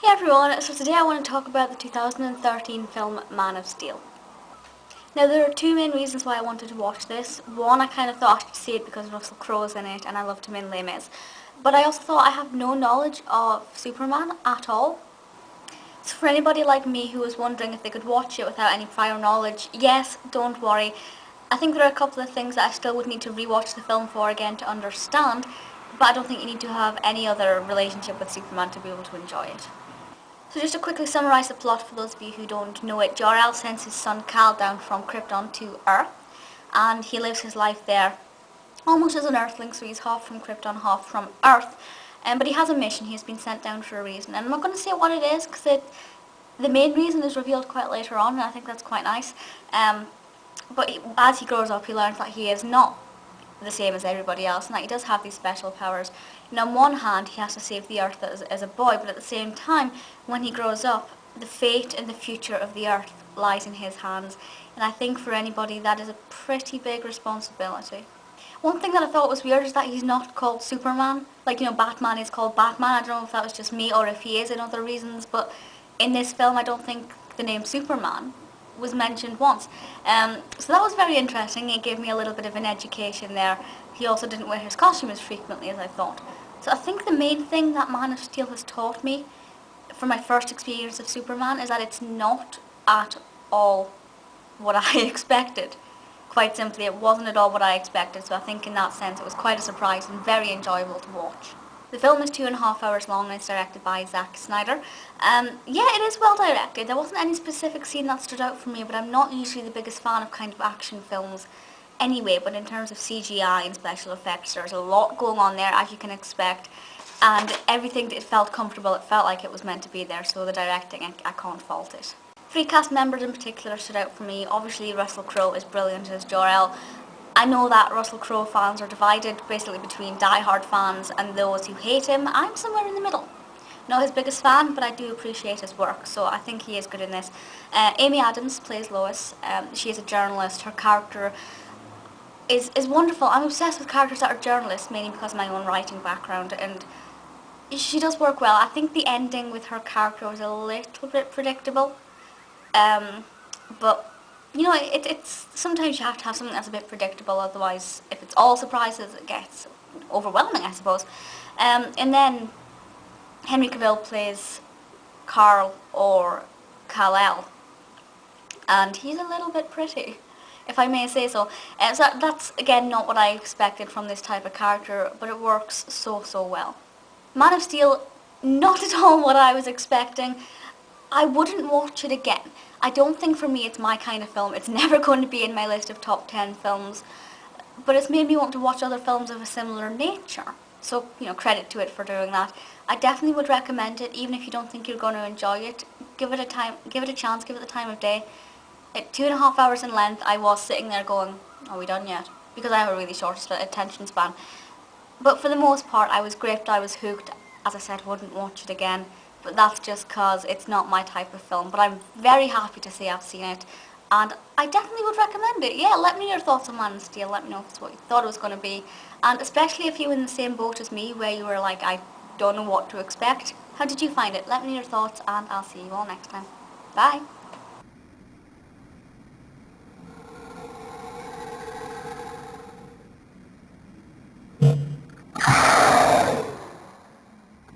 Hey everyone, so today I want to talk about the 2013 film Man of Steel. Now there are two main reasons why I wanted to watch this. One, I kind of thought I should see it because Russell Crowe's in it and I loved him in Les Mis. But I also thought I have no knowledge of Superman at all. So for anybody like me who was wondering if they could watch it without any prior knowledge, yes, don't worry. I think there are a couple of things that I still would need to rewatch the film for again to understand, but I don't think you need to have any other relationship with Superman to be able to enjoy it. So just to quickly summarise the plot for those of you who don't know it, Jor-El sends his son Kal down from Krypton to Earth, and he lives his life there almost as an Earthling, so he's half from Krypton, half from Earth. But he has a mission, he's been sent down for a reason, and I'm not going to say what it is, because the main reason is revealed quite later on, and I think that's quite nice. As he grows up, he learns that he is not the same as everybody else, and that he does have these special powers. And on one hand, he has to save the Earth as a boy, but at the same time, when he grows up, the fate and the future of the Earth lies in his hands. And I think for anybody, that is a pretty big responsibility. One thing that I thought was weird is that he's not called Superman. Like, Batman is called Batman. I don't know if that was just me or if he is in other reasons, but in this film, I don't think the name Superman was mentioned once. So that was very interesting. It gave me a little bit of an education there. He also didn't wear his costume as frequently as I thought. So I think the main thing that Man of Steel has taught me for my first experience of Superman is that it's not at all what I expected. Quite simply, it wasn't at all what I expected, so I think in that sense it was quite a surprise and very enjoyable to watch. The film is 2.5 hours long and it's directed by Zack Snyder. It is well directed. There wasn't any specific scene that stood out for me, but I'm not usually the biggest fan of kind of action films anyway, but in terms of CGI and special effects, there's a lot going on there, as you can expect, and everything, it felt comfortable, it felt like it was meant to be there, so the directing, I can't fault it. Three cast members in particular stood out for me. Obviously, Russell Crowe is brilliant as Jor-El. I know that Russell Crowe fans are divided basically between die-hard fans and those who hate him. I'm somewhere in the middle. Not his biggest fan, but I do appreciate his work, so I think he is good in this. Amy Adams plays Lois. She is a journalist. Her character is wonderful. I'm obsessed with characters that are journalists, mainly because of my own writing background, and she does work well. I think the ending with her character was a little bit predictable, but it's sometimes you have to have something that's a bit predictable, otherwise if it's all surprises it gets overwhelming, I suppose. And then Henry Cavill plays Carl or Kal-El, and he's a little bit pretty, if I may say so. So that's again not what I expected from this type of character, but it works so well. Man of Steel, not at all what I was expecting. I wouldn't watch it again. I don't think for me it's my kind of film. It's never going to be in my list of top 10 films, but it's made me want to watch other films of a similar nature. So, credit to it for doing that. I definitely would recommend it, even if you don't think you're going to enjoy it. Give it a chance, give it the time of day. At 2.5 hours in length, I was sitting there going, are we done yet? Because I have a really short attention span. But for the most part, I was gripped, I was hooked. As I said, wouldn't watch it again. But that's just because it's not my type of film. But I'm very happy to say I've seen it, and I definitely would recommend it. Yeah, let me know your thoughts on Man of Steel. Let me know if it's what you thought it was going to be. And especially if you were in the same boat as me, where you were like, I don't know what to expect. How did you find it? Let me know your thoughts, and I'll see you all next time. Bye!